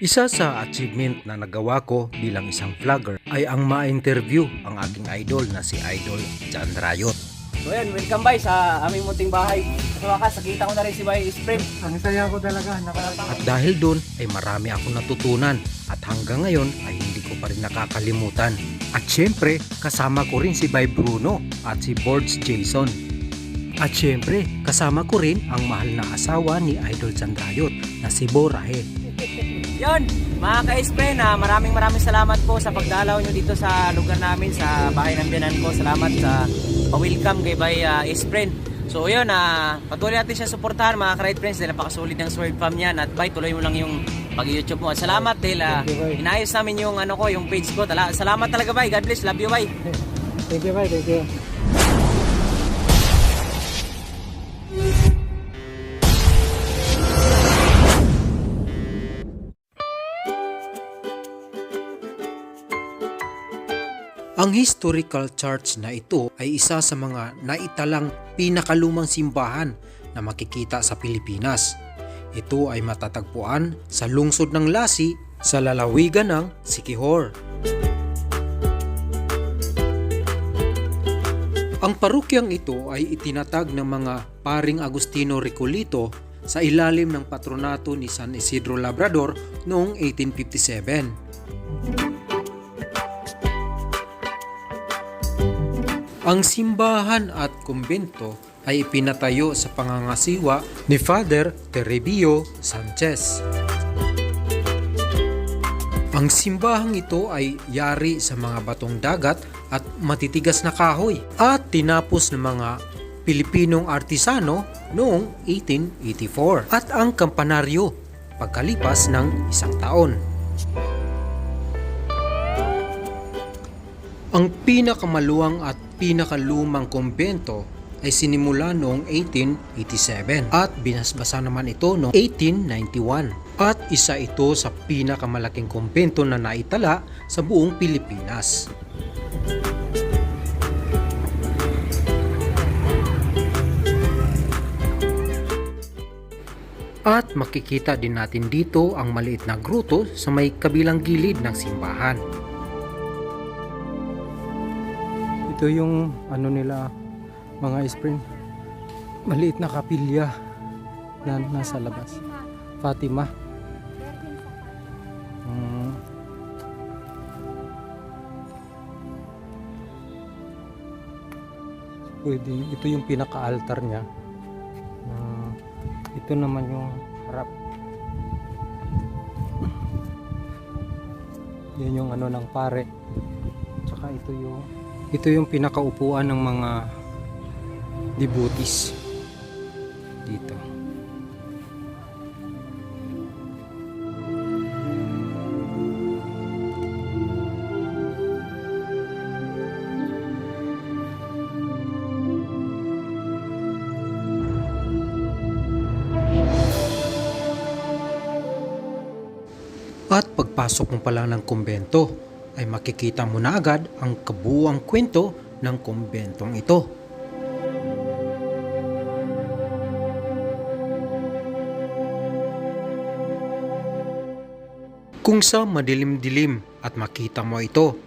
Isa sa achievement na nagawa ko bilang isang vlogger ay ang ma-interview ang aking idol na si Idol John Rayot. So yan, welcome bay sa aming munting bahay. Sa wakas, nakita ko na rin si Bay Spring. Ang saya ko talaga. At dahil doon ay marami akong natutunan at hanggang ngayon ay hindi ko pa rin nakakalimutan. At syempre, kasama ko rin si Bay Bruno at si Boards Jason. At syempre, kasama ko rin ang mahal na asawa ni Idol John Rayot na si Borahe. Yon, mga ka-Spring, maraming salamat po sa pagdalaw nyo dito sa lugar namin, sa bahay ng biyanan ko. Salamat sa pa-welcome kay Bay Spring. So yun, patuloy natin siya suportahan mga ka-ride friends dahil napakasulit ng Sword Fam yan. At Bay, tuloy mo lang yung pag-YouTube mo. At salamat dahil inayos namin yung, yung page ko. Salamat talaga Bay, God bless, love you Bay. Thank you, bye. Thank you. Ang historical church na ito ay isa sa mga naitalang pinakalumang simbahan na makikita sa Pilipinas. Ito ay matatagpuan sa lungsod ng Lasi sa lalawigan ng Siquijor. Ang parukyang ito ay itinatag ng mga paring Agustino Recolito sa ilalim ng patronato ni San Isidro Labrador noong 1857. Ang simbahan at kumbento ay ipinatayo sa pangangasiwa ni Father Terrebio Sanchez. Ang simbahang ito ay yari sa mga batong dagat at matitigas na kahoy at tinapos ng mga Pilipinong artisano noong 1884 at ang kampanaryo pagkalipas ng isang taon. Ang pinakamaluwang at pinakalumang kumbento ay sinimula noong 1887 at binasbasa naman ito noong 1891 at isa ito sa pinakamalaking kumbento na naitala sa buong Pilipinas. At makikita din natin dito ang maliit na gruto sa may kabilang gilid ng simbahan. Ito yung ano nila mga Spring. Maliit na kapilya na nasa labas. Fatima. Pwede, ito yung pinaka-altar niya. Ito naman yung harap. Yan yung ano ng pare. Tsaka ito yung pinakaupuan ng mga devotees dito. At pagpasok mo pa lang ng kumbento ay makikita mo na agad ang kabuuang kwento ng kumbentong ito. Kung sa madilim-dilim at makita mo ito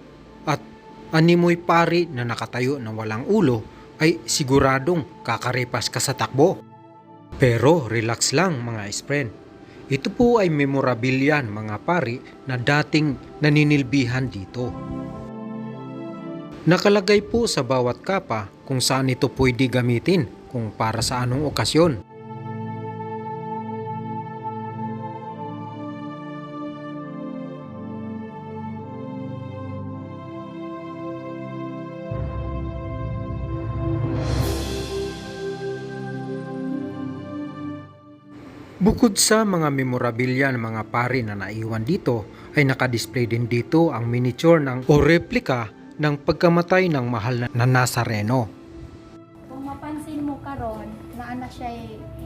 at animoy pari na nakatayo na walang ulo ay siguradong kakaripas ka sa takbo. Pero relax lang mga friend. Ito po ay memorabilia mga pari na dating naninilbihan dito. Nakalagay po sa bawat kapa kung saan ito pwede gamitin kung para sa anong okasyon. Bukod sa mga memorabilia ng mga pari na naiwan dito, ay nakadisplay din dito ang miniature o replika ng pagkamatay ng mahal na Nazareno. Kung mapansin mo karon, naana siya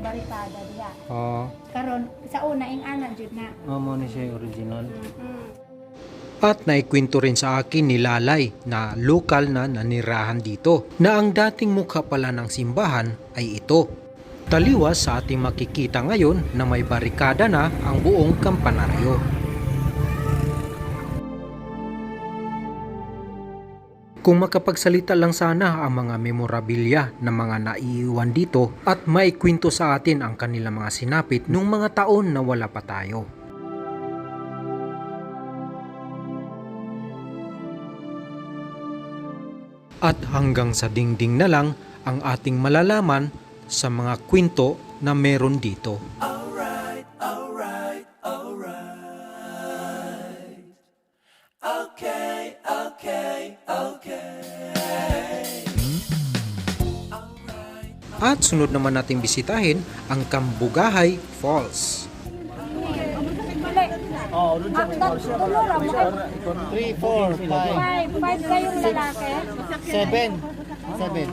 baritada diha. Oo. Karon sa una ing anan jud na. Mo ni siya original. At naikwento rin sa akin ni Lalay na lokal na nanirahan dito na ang dating mukha pala ng simbahan ay ito. Taliwas sa ating makikita ngayon na may barikada na ang buong kampanaryo. Kung makapagsalita lang sana ang mga memorabilia na mga naiiwan dito at maikwento sa atin ang kanilang mga sinapit nung mga taon na wala pa tayo. At hanggang sa dingding na lang ang ating malalaman sa mga kwento na meron dito. At sunod naman nating bisitahin ang Kambugahay Falls. 3, 4, 5, 5 kayong lalaki. 7. 7.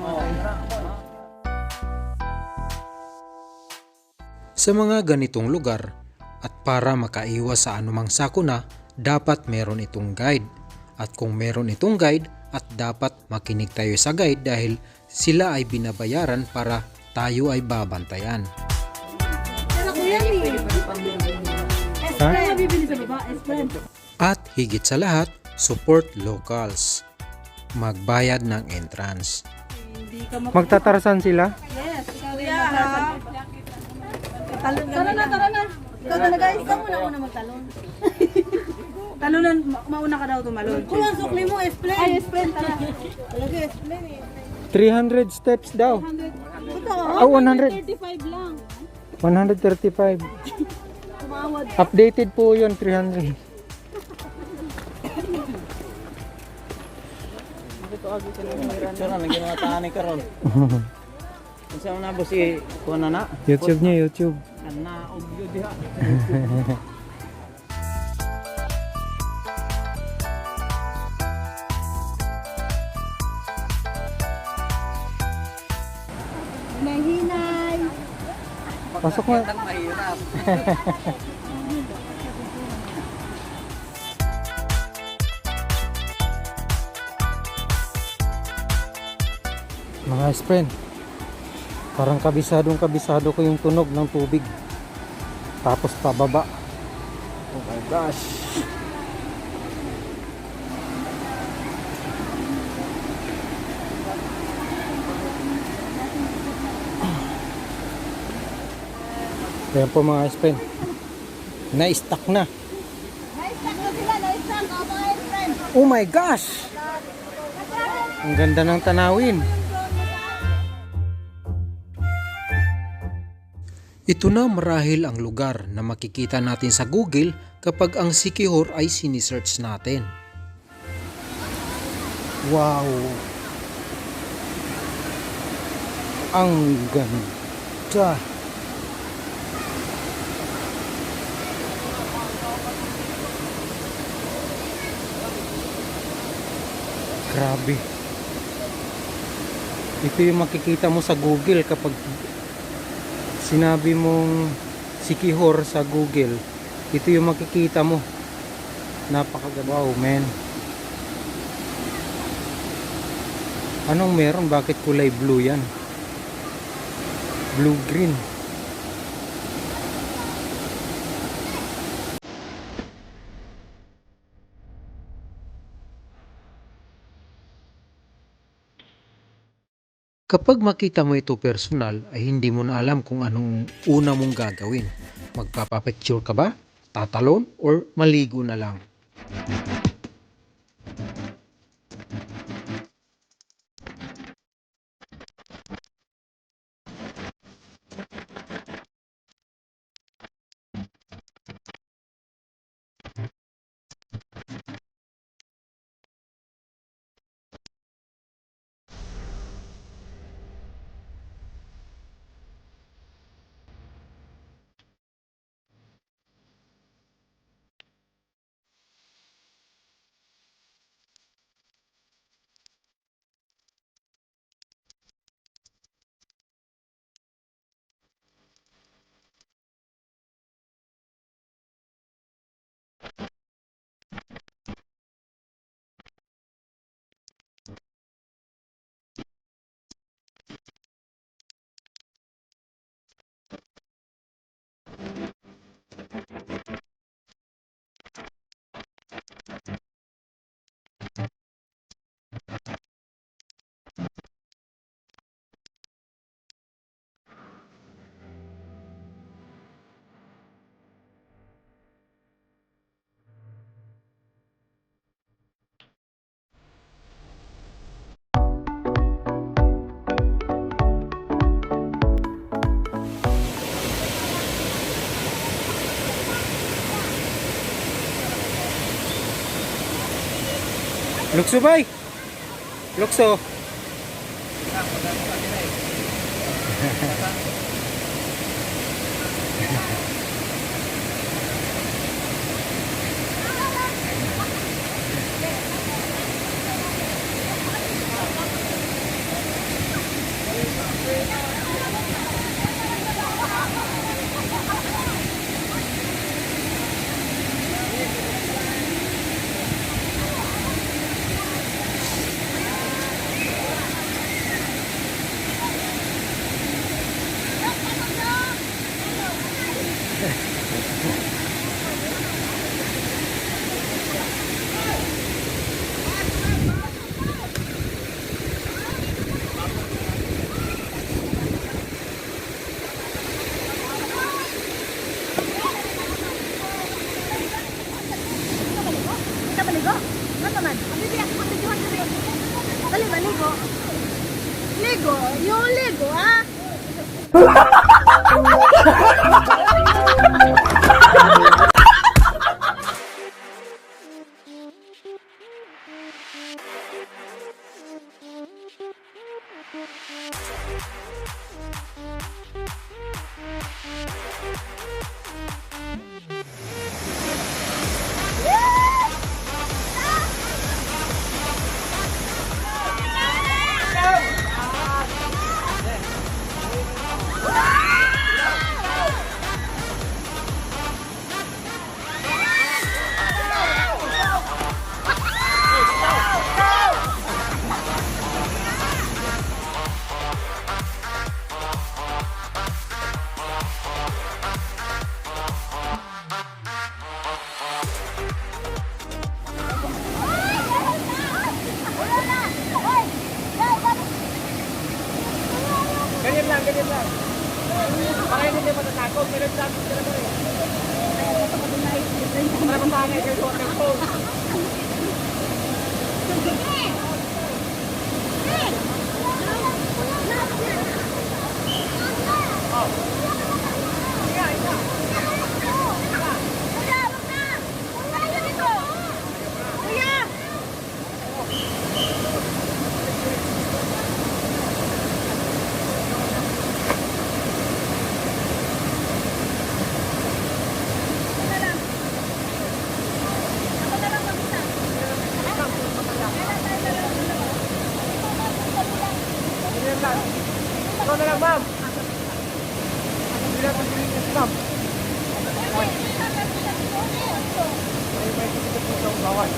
Sa mga ganitong lugar at para makaiwas sa anumang sakuna, dapat meron itong guide. At kung meron itong guide at dapat makinig tayo sa guide dahil sila ay binabayaran para tayo ay babantayan. At higit sa lahat, support locals. Magbayad ng entrance. Magtatarasan sila? Tara na. Ikaw na guys. Ikaw muna magtalon. Talunan, mauna ka daw tumalon. Kung ang sukli mo, explain. Ay, explain, tara. Talaga, explain eh. 300 steps daw. Ito, Oh, 100. 35 lang. 135. Tumawad. Updated po yun, 300. Picture na lang ginawa tahan ni karon. Unsa man na boss kuha na. YouTube niya, YouTube. Na audio diha. Mahinay. Pasok mo. Mga friend, parang kabisado ko yung tunog ng tubig. Tapos pababa. Oh my gosh. Ayan po mga friend. Na-stuck na. Na-stuck na sila, na-stuck. Oh, mga friend. Oh my gosh! Ang ganda ng tanawin. Ito na marahil ang lugar na makikita natin sa Google kapag ang Siquijor ay sinisearch natin. Wow! Ang ganda! Grabe! Ito yung makikita mo sa Google kapag sinabi mong Siquijor sa Google. Ito yung makikita mo. Napakaganda. Wow, man. Anong meron? Bakit kulay blue yan? Blue-green. Kapag makita mo ito personal ay hindi mo na alam kung anong una mong gagawin. Magpapapicture ka ba? Tatalon? Or maligo na lang? Lukso bay. Lukso. Kita maligo? Ano naman? Dali ba, ligo? Ligo? Yung ligo, ha? Ganyan lang, ganyan lang. Para hindi matatakot, pero sabi ko na rin. Para matangay kayo sa phone. Ikaw na lang, ma'am. Hindi na pag-iingat, ma'am. May titikot po sa bawal.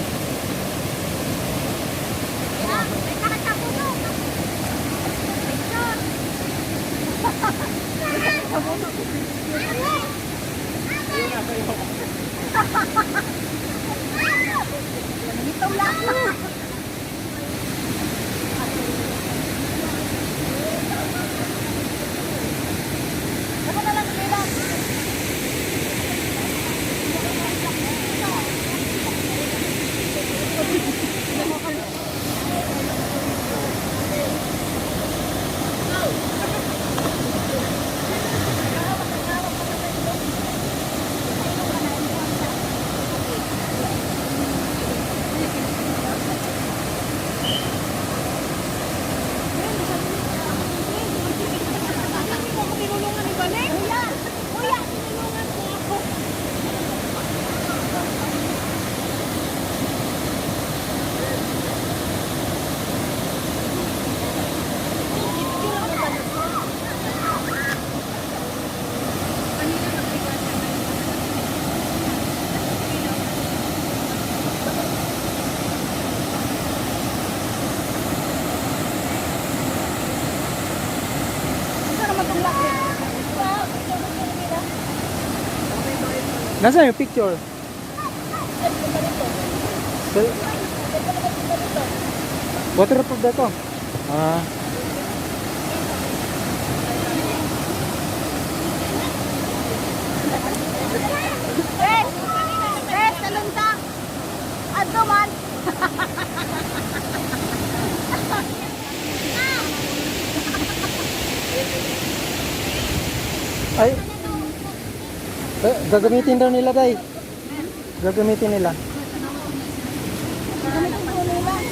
Nasaan yung picture? Waterproof na to. Ah. Talunta! Adto man! Ay. Gagamitin daw nila, day. Gagamitin nila. Gamitin ko nila.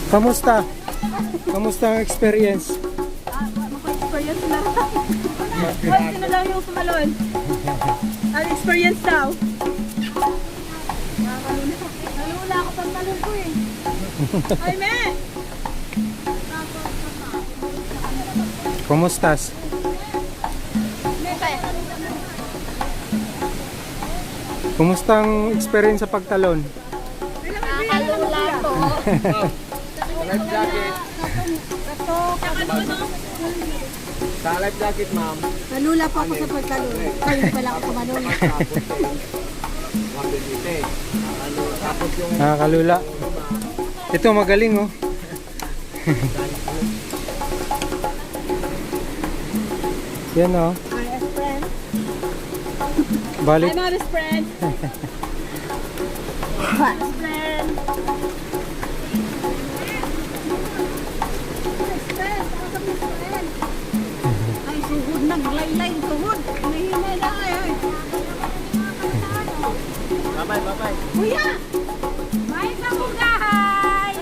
Kamusta? Kamusta ang experience? Maka-experience na. Ay, sino lang yung sumalon? Ang experience daw. Nalula ako pang talon ko eh. Ay, me! Kumustas? Kumusta ang experience sa pagtalon? Nakakalula po. Sa life jacket, ma'am. Nalula pa ako sa pagtalon. Kayo pala ako manula. Nakakalula. Ito magaling oh. Yan oh. Hi, best friend. Balik. Hi, my best friend. Best friend. Ay, suhod na. Laylay, suhod. Nahinay na ay. Bye-bye, bye-bye. Kuya! May kamugahay!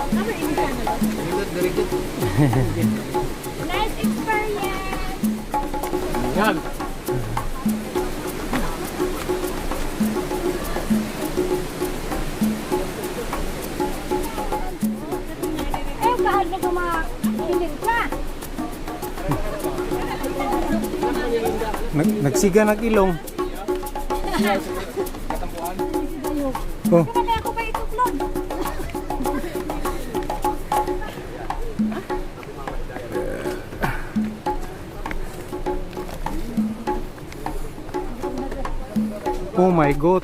Ano yung ka na lang? Very good. Nice experience! Yan. Eh, paano kumakilig ka? Nagsiga ng ilong. Oh. Kaya ako ba ituklog? Oh my God.